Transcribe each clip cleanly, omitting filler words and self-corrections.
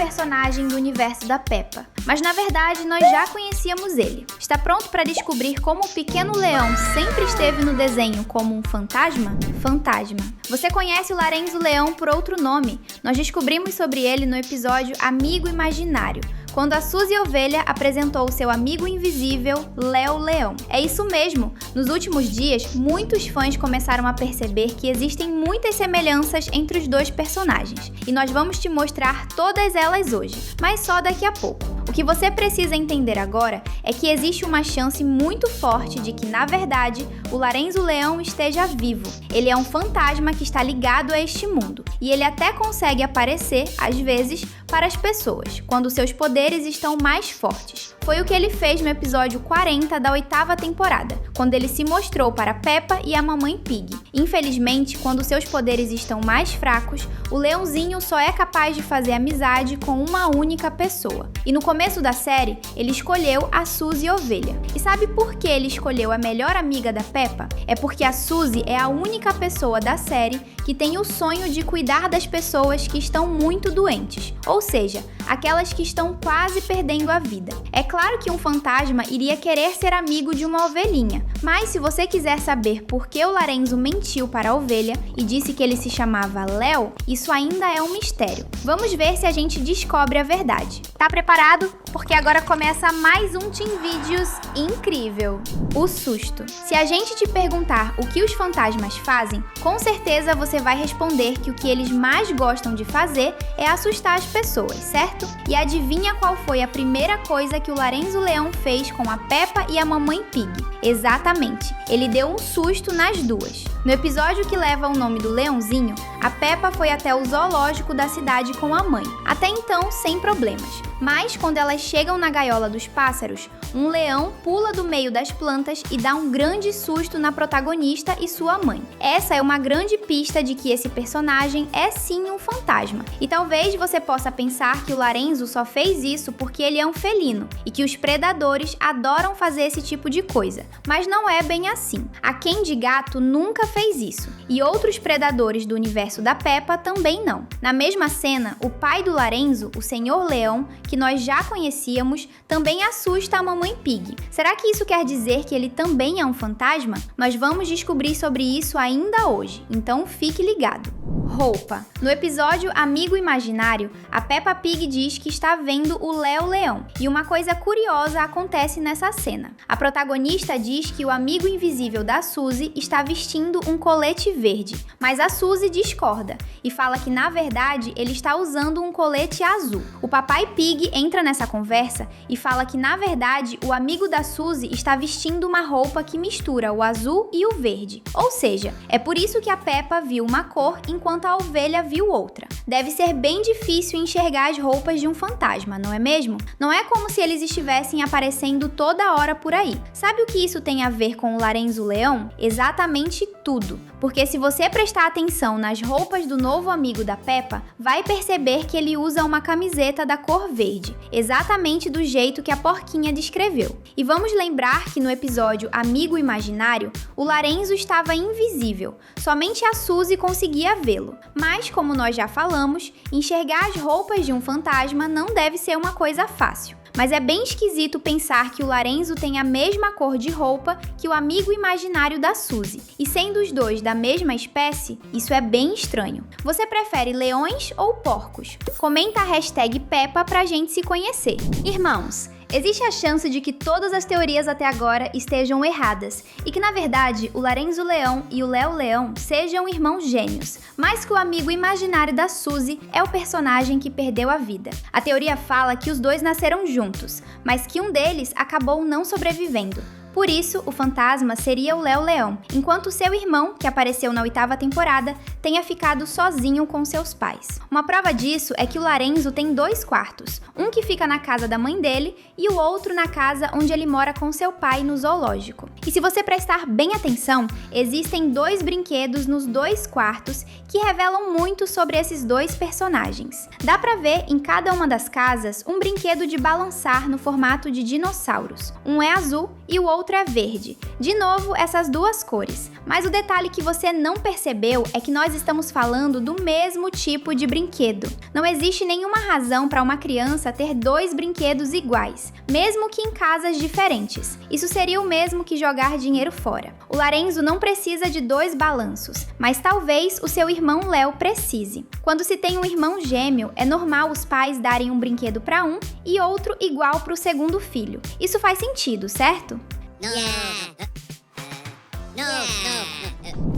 personagem do universo da Peppa, mas na verdade nós já conhecíamos ele. Está pronto para descobrir como o pequeno leão sempre esteve no desenho como um fantasma? Fantasma. Você conhece o Larenzo Leão por outro nome? Nós descobrimos sobre ele no episódio Amigo Imaginário, quando a Suzy Ovelha apresentou seu amigo invisível, Léo Leão. É isso mesmo! Nos últimos dias, muitos fãs começaram a perceber que existem muitas semelhanças entre os dois personagens, e nós vamos te mostrar todas elas hoje, mas só daqui a pouco. O que você precisa entender agora é que existe uma chance muito forte de que, na verdade, o Larenzo Leão esteja vivo. Ele é um fantasma que está ligado a este mundo, e ele até consegue aparecer, às vezes, para as pessoas, quando seus poderes estão mais fortes. Foi o que ele fez no episódio 40 da 8ª temporada, quando ele se mostrou para Peppa e a mamãe Pig. Infelizmente, quando seus poderes estão mais fracos, o leãozinho só é capaz de fazer amizade com uma única pessoa. E no começo da série, ele escolheu a Suzy Ovelha. E sabe por que ele escolheu a melhor amiga da Peppa? É porque a Suzy é a única pessoa da série que tem o sonho de cuidar das pessoas que estão muito doentes, ou seja, aquelas que estão quase perdendo a vida. É claro que um fantasma iria querer ser amigo de uma ovelhinha, mas se você quiser saber por que o Larenzo mentiu para a ovelha e disse que ele se chamava Léo, isso ainda é um mistério. Vamos ver se a gente descobre a verdade. Tá preparado? Porque agora começa mais um Team Vídeos incrível. O susto. Se a gente te perguntar o que os fantasmas fazem, com certeza você vai responder que o que eles mais gostam de fazer é assustar as pessoas, certo? E adivinha qual foi a primeira coisa que o Larenzo Leão fez com a Peppa e a mamãe Pig? Exatamente, ele deu um susto nas duas. No episódio que leva o nome do leãozinho, a Peppa foi até o zoológico da cidade com a mãe, até então sem problemas. Mas quando elas chegam na gaiola dos pássaros, um leão pula do meio das plantas e dá um grande susto na protagonista e sua mãe. Essa é uma grande pista de que esse personagem é sim um fantasma. E talvez você possa pensar que o Larenzo só fez isso porque ele é um felino e que os predadores adoram fazer esse tipo de coisa. Mas não é bem assim. A Candy Gato nunca fez isso. E outros predadores do universo da Peppa também não. Na mesma cena, o pai do Larenzo, o Senhor Leão, que nós já conhecíamos, também assusta a mamãe Pig. Será que isso quer dizer que ele também é um fantasma? Nós vamos descobrir sobre isso ainda hoje, então fique ligado. Roupa. No episódio Amigo Imaginário, a Peppa Pig diz que está vendo o Léo Leão, e uma coisa curiosa acontece nessa cena. A protagonista diz que o amigo invisível da Suzy está vestindo um colete verde, mas a Suzy discorda e fala que na verdade ele está usando um colete azul. O papai Pig entra nessa conversa e fala que na verdade o amigo da Suzy está vestindo uma roupa que mistura o azul e o verde. Ou seja, é por isso que a Peppa viu uma cor enquanto a ovelha viu outra. Deve ser bem difícil enxergar as roupas de um fantasma, não é mesmo? Não é como se eles estivessem aparecendo toda hora por aí. Sabe o que isso tem a ver com o Larenzo Leão? Exatamente tudo. Porque se você prestar atenção nas roupas do novo amigo da Peppa, vai perceber que ele usa uma camiseta da cor verde, exatamente do jeito que a porquinha descreveu. E vamos lembrar que no episódio Amigo Imaginário, o Larenzo estava invisível, somente a Suzy conseguia vê-lo. Mas, como nós já falamos, enxergar as roupas de um fantasma não deve ser uma coisa fácil. Mas é bem esquisito pensar que o Larenzo tem a mesma cor de roupa que o amigo imaginário da Suzy. E sendo os dois da mesma espécie, isso é bem estranho. Você prefere leões ou porcos? Comenta a hashtag Peppa pra gente se conhecer. Irmãos, existe a chance de que todas as teorias até agora estejam erradas e que, na verdade, o Larenzo Leão e o Léo Leão sejam irmãos gêmeos, mas que o amigo imaginário da Suzy é o personagem que perdeu a vida. A teoria fala que os dois nasceram juntos, mas que um deles acabou não sobrevivendo. Por isso, o fantasma seria o Léo Leão, enquanto seu irmão, que apareceu na 8ª temporada, tenha ficado sozinho com seus pais. Uma prova disso é que o Larenzo tem 2 quartos, um que fica na casa da mãe dele e o outro na casa onde ele mora com seu pai no zoológico. E se você prestar bem atenção, existem 2 brinquedos nos 2 quartos que revelam muito sobre esses 2 personagens. Dá pra ver em cada uma das casas um brinquedo de balançar no formato de dinossauros. Um é azul e o outro outro é verde. De novo, essas duas cores. Mas o detalhe que você não percebeu é que nós estamos falando do mesmo tipo de brinquedo. Não existe nenhuma razão para uma criança ter dois brinquedos iguais, mesmo que em casas diferentes. Isso seria o mesmo que jogar dinheiro fora. O Larenzo não precisa de dois balanços, mas talvez o seu irmão Léo precise. Quando se tem um irmão gêmeo, é normal os pais darem um brinquedo para um e outro igual para o segundo filho. Isso faz sentido, certo?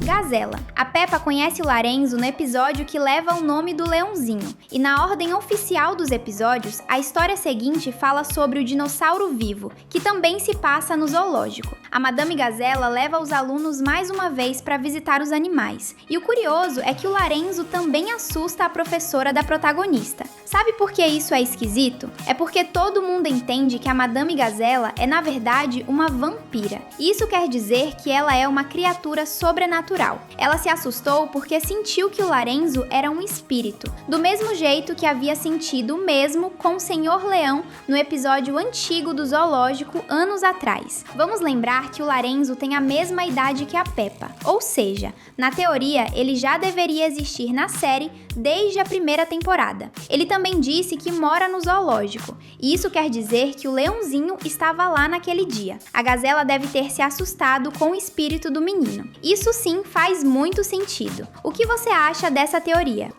Gazela. A Peppa conhece o Larenzo no episódio que leva o nome do leãozinho. E na ordem oficial dos episódios, a história seguinte fala sobre o dinossauro vivo, que também se passa no zoológico. A Madame Gazela leva os alunos mais uma vez para visitar os animais. E o curioso é que o Larenzo também assusta a professora da protagonista. Sabe por que isso é esquisito? É porque todo mundo entende que a Madame Gazela é, na verdade, uma vampira. E isso quer dizer que ela é uma criatura sobrenatural. Ela se assustou porque sentiu que o Larenzo era um espírito, do mesmo jeito que havia sentido o mesmo com o Senhor Leão no episódio antigo do zoológico anos atrás. Vamos lembrar que o Larenzo tem a mesma idade que a Peppa, ou seja, na teoria ele já deveria existir na série desde a primeira temporada. Ele também disse que mora no zoológico, e isso quer dizer que o leãozinho estava lá naquele dia. A Gazela deve ter se assustado com o espírito do menino. Isso sim faz muito sentido. O que você acha dessa teoria?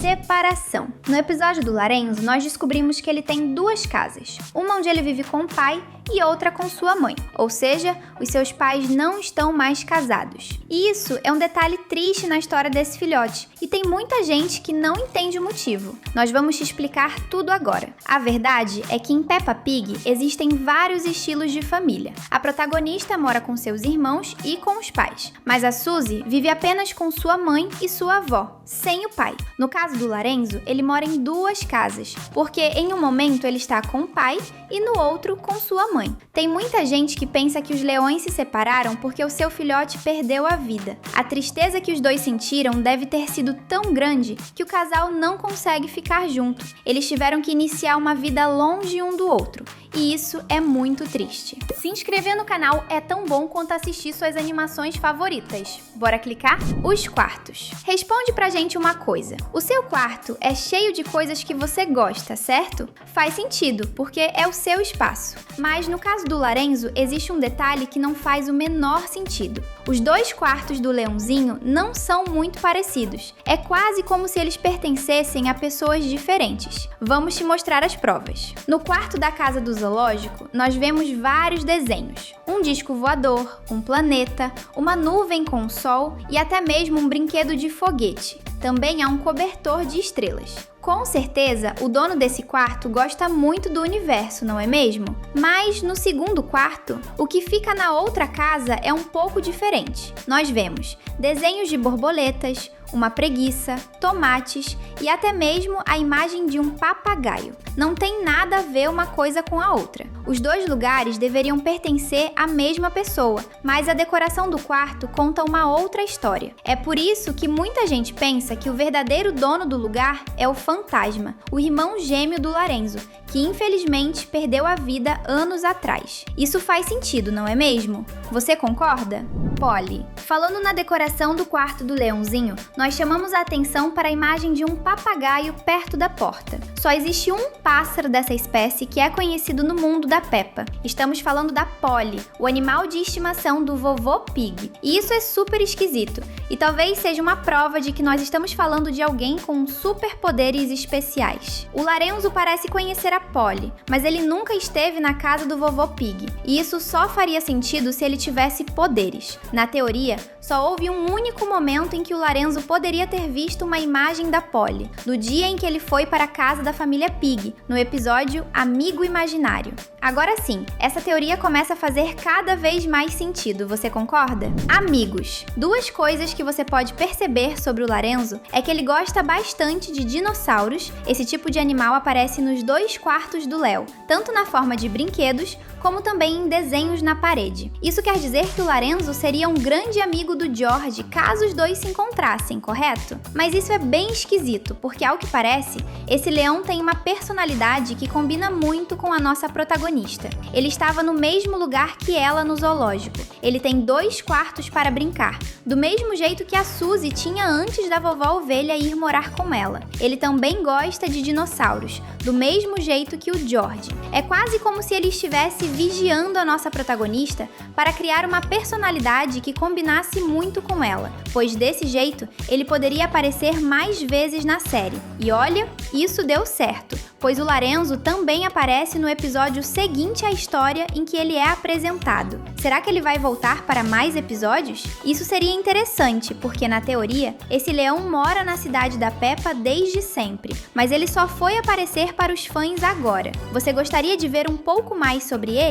Separação. No episódio do Larenzo, nós descobrimos que ele tem duas casas. Uma onde ele vive com o pai e outra com sua mãe. Ou seja, os seus pais não estão mais casados. E isso é um detalhe triste na história desse filhote. E tem muita gente que não entende o motivo. Nós vamos te explicar tudo agora. A verdade é que em Peppa Pig existem vários estilos de família. A protagonista mora com seus irmãos e com os pais. Mas a Suzy vive apenas com sua mãe e sua avó, sem o pai. No caso do Larenzo, ele mora em duas casas, porque em um momento ele está com o pai e no outro com sua mãe. Tem muita gente que pensa que os leões se separaram porque o seu filhote perdeu a vida. A tristeza que os dois sentiram deve ter sido tão grande que o casal não consegue ficar junto. Eles tiveram que iniciar uma vida longe um do outro. E isso é muito triste. Se inscrever no canal é tão bom quanto assistir suas animações favoritas. Bora clicar? Os quartos. Responde pra gente uma coisa. O seu quarto é cheio de coisas que você gosta, certo? Faz sentido, porque é o seu espaço. Mas no caso do Larenzo, existe um detalhe que não faz o menor sentido. Os dois quartos do leãozinho não são muito parecidos. É quase como se eles pertencessem a pessoas diferentes. Vamos te mostrar as provas. No quarto da casa do zoológico, nós vemos vários desenhos. Um disco voador, um planeta, uma nuvem com o sol e até mesmo um brinquedo de foguete. Também há um cobertor de estrelas. Com certeza, o dono desse quarto gosta muito do universo, não é mesmo? Mas no segundo quarto, o que fica na outra casa é um pouco diferente. Nós vemos desenhos de borboletas, uma preguiça, tomates e até mesmo a imagem de um papagaio. Não tem nada a ver uma coisa com a outra. Os dois lugares deveriam pertencer à mesma pessoa, mas a decoração do quarto conta uma outra história. É por isso que muita gente pensa que o verdadeiro dono do lugar é o fantasma, o irmão gêmeo do Larenzo, que infelizmente perdeu a vida anos atrás. Isso faz sentido, não é mesmo? Você concorda? Polly. Falando na decoração do quarto do leãozinho, nós chamamos a atenção para a imagem de um papagaio perto da porta. Só existe um pássaro dessa espécie que é conhecido no mundo da Peppa. Estamos falando da Polly, o animal de estimação do vovô Pig. E isso é super esquisito. E talvez seja uma prova de que nós estamos falando de alguém com superpoderes especiais. O Larenzo parece conhecer a Polly, mas ele nunca esteve na casa do vovô Pig. E isso só faria sentido se ele tivesse poderes. Na teoria, só houve um único momento em que o Larenzo poderia ter visto uma imagem da Polly, no dia em que ele foi para a casa da família Pig, no episódio Amigo Imaginário. Agora sim, essa teoria começa a fazer cada vez mais sentido, você concorda? Amigos. Duas coisas que que você pode perceber sobre o Larenzo é que ele gosta bastante de dinossauros. Esse tipo de animal aparece nos 2 quartos do Léo, tanto na forma de brinquedos, como também em desenhos na parede. Isso quer dizer que o Larenzo seria um grande amigo do George caso os dois se encontrassem, correto? Mas isso é bem esquisito, porque ao que parece, esse leão tem uma personalidade que combina muito com a nossa protagonista. Ele estava no mesmo lugar que ela no zoológico. Ele tem 2 quartos para brincar, do mesmo jeito que a Suzy tinha antes da vovó ovelha ir morar com ela. Ele também gosta de dinossauros, do mesmo jeito que o George. É quase como se ele estivesse vigiando a nossa protagonista para criar uma personalidade que combinasse muito com ela, pois desse jeito ele poderia aparecer mais vezes na série. E olha, isso deu certo, pois o Larenzo também aparece no episódio seguinte à história em que ele é apresentado. Será que ele vai voltar para mais episódios? Isso seria interessante, porque na teoria, esse leão mora na cidade da Peppa desde sempre, mas ele só foi aparecer para os fãs agora. Você gostaria de ver um pouco mais sobre ele?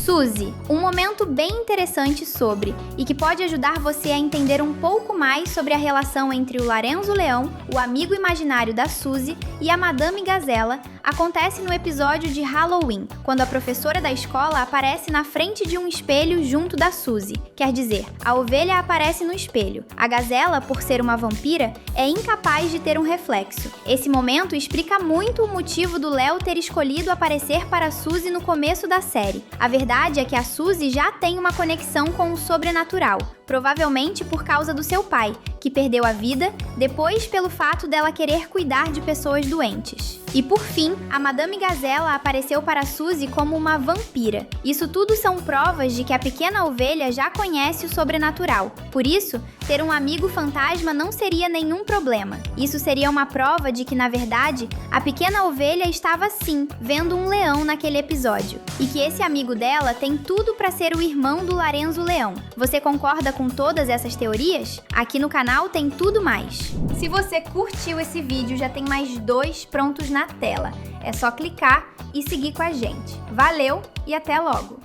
Suzy, um momento bem interessante sobre, e que pode ajudar você a entender um pouco mais sobre a relação entre o Larenzo Leão, o amigo imaginário da Suzy, e a Madame Gazela, acontece no episódio de Halloween, quando a professora da escola aparece na frente de um espelho junto da Suzy. Quer dizer, a ovelha aparece no espelho. A Gazela, por ser uma vampira, é incapaz de ter um reflexo. Esse momento explica muito o motivo do Léo ter escolhido aparecer para a Suzy no começo da série. A verdade é que a Suzy já tem uma conexão com o sobrenatural, provavelmente por causa do seu pai, que perdeu a vida, depois pelo fato dela querer cuidar de pessoas doentes. E por fim, a Madame Gazela apareceu para Suzy como uma vampira. Isso tudo são provas de que a pequena ovelha já conhece o sobrenatural. Por isso, ter um amigo fantasma não seria nenhum problema. Isso seria uma prova de que, na verdade, a pequena ovelha estava sim vendo um leão naquele episódio. E que esse amigo dela tem tudo para ser o irmão do Larenzo Leão. Você concorda com todas essas teorias? Aqui no canal tem tudo mais. Se você curtiu esse vídeo, já tem mais 2 prontos na tela. É só clicar e seguir com a gente. Valeu e até logo!